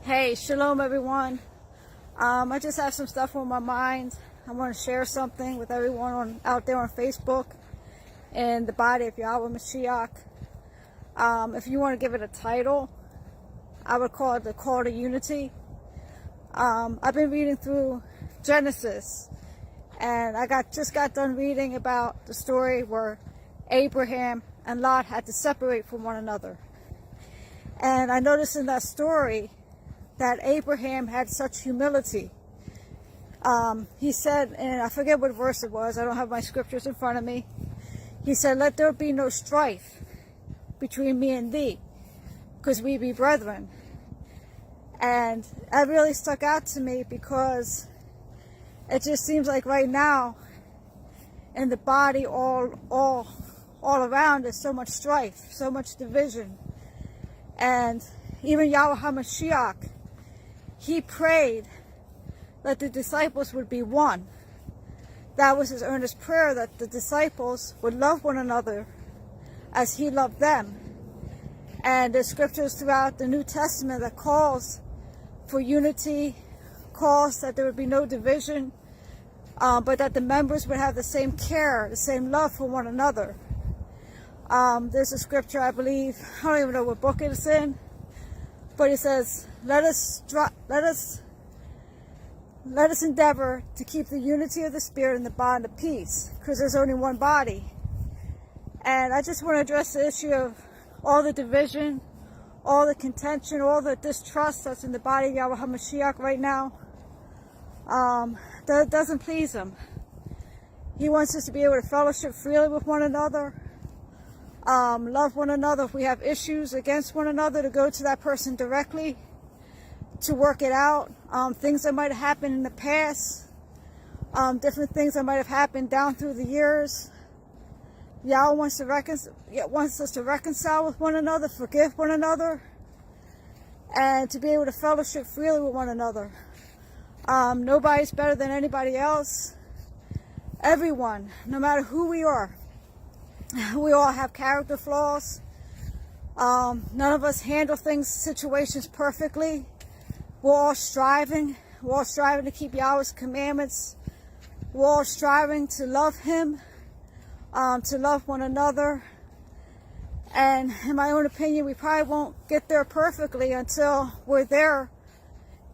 Hey, shalom everyone. I just have some stuff on my mind. I want to share something with everyone out there on Facebook and the body of Yahweh Mashiach. If you want to give it a title, I would call it the Call to Unity. I've been reading through Genesis, and I just got done reading about the story where Abraham and Lot had to separate from one another. And I noticed in that story that Abraham had such humility. He said, and I forget what verse it was, I don't have my scriptures in front of me. He said, "Let there be no strife between me and thee, because we be brethren." And that really stuck out to me, because it just seems like right now in the body all around is so much strife, so much division. And even Yahweh HaMashiach, he prayed that the disciples would be one. That was his earnest prayer, that the disciples would love one another as he loved them. And there's scriptures throughout the New Testament that calls for unity, calls that there would be no division, but that the members would have the same care, the same love for one another. There's a scripture, I believe, I don't even know what book it's in, but it says, let us endeavor to keep the unity of the Spirit and the bond of peace, because there's only one body. And I just want to address the issue of all the division, all the contention, all the distrust that's in the body of Yahweh HaMashiach right now. That doesn't please him. He wants us to be able to fellowship freely with one another, love one another. If we have issues against one another, to go to that person directly to work it out. Things that might have happened in the past, different things that might have happened down through the years. Yahweh wants us to reconcile with one another, forgive one another, and to be able to fellowship freely with one another. Nobody's better than anybody else. Everyone, no matter who we are, we all have character flaws. None of us handle situations perfectly. We're all striving. We're all striving to keep Yahweh's commandments. We're all striving to love him, to love one another. And in my own opinion, we probably won't get there perfectly until we're there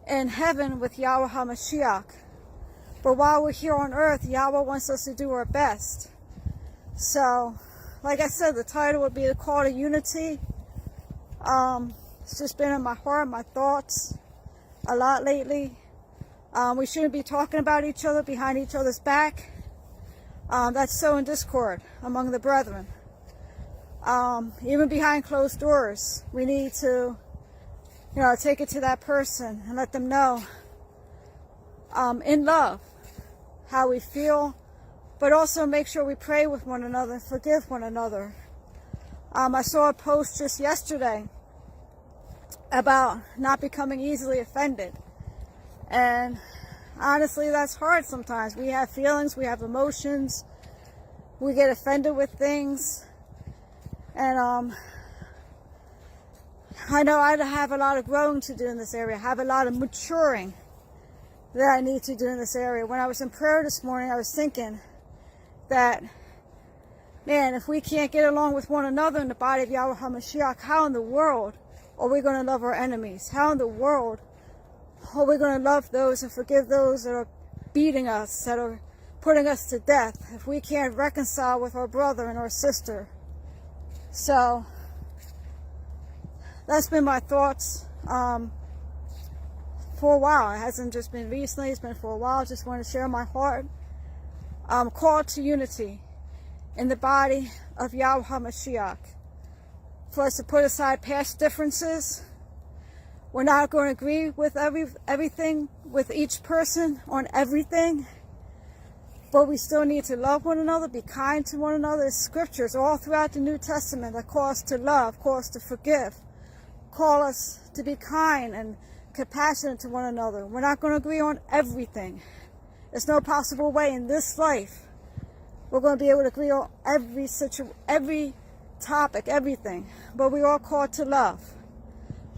in heaven with Yahweh HaMashiach. But while we're here on earth, Yahweh wants us to do our best. So, like I said, the title would be the Call to Unity. It's just been in my heart, my thoughts a lot lately. We shouldn't be talking about each other behind each other's back. That's sowing discord among the brethren. Even behind closed doors, we need to, take it to that person and let them know, in love, how we feel, but also make sure we pray with one another and forgive one another. I saw a post just yesterday about not becoming easily offended. And honestly, that's hard sometimes. We have feelings, we have emotions, we get offended with things. And I know I have a lot of growing to do in this area. I have a lot of maturing that I need to do in this area. When I was in prayer this morning, I was thinking that, man, if we can't get along with one another in the body of Yahweh HaMashiach, how in the world are we going to love our enemies? How in the world are we going to love those and forgive those that are beating us, that are putting us to death, if we can't reconcile with our brother and our sister? So that's been my thoughts for a while. It hasn't just been recently, it's been for a while. I just want to share my heart. Call to unity in the body of Yahweh HaMashiach. For us to put aside past differences. We're not going to agree with everything with each person on everything, but we still need to love one another, be kind to one another. There's scriptures all throughout the New Testament that call us to love, call us to forgive, call us to be kind and compassionate to one another. We're not going to agree on everything. There's no possible way in this life we're going to be able to agree on every topic, everything. But we are called to love.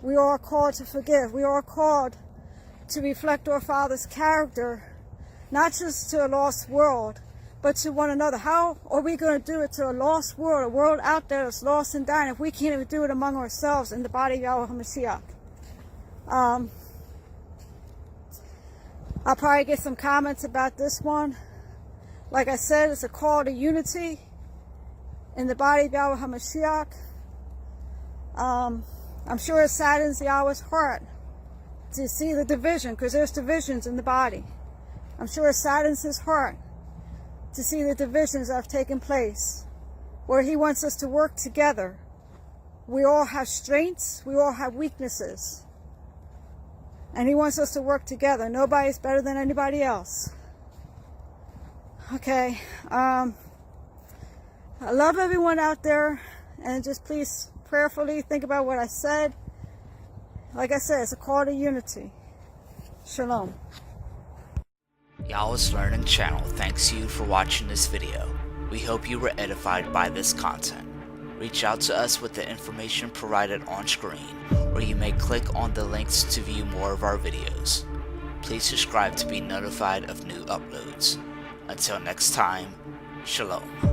We are called to forgive. We are called to reflect our Father's character, not just to a lost world, but to one another. How are we going to do it to a lost world, a world out there that's lost and dying, if we can't even do it among ourselves in the body of YHWH? I'll probably get some comments about this one. Like I said, it's a call to unity in the body of YHWH. I'm sure it saddens Yahweh's heart to see the division, because there's divisions in the body. I'm sure it saddens his heart to see the divisions that have taken place, where he wants us to work together. We all have strengths, we all have weaknesses, and he wants us to work together. Nobody's better than anybody else. Okay, I love everyone out there, and just please prayerfully think about what I said. Like I said, it's a call to unity. Shalom. YHWH's Learning Channel thanks you for watching this video. We hope you were edified by this content. Reach out to us with the information provided on screen, or you may click on the links to view more of our videos. Please subscribe to be notified of new uploads. Until next time, Shalom.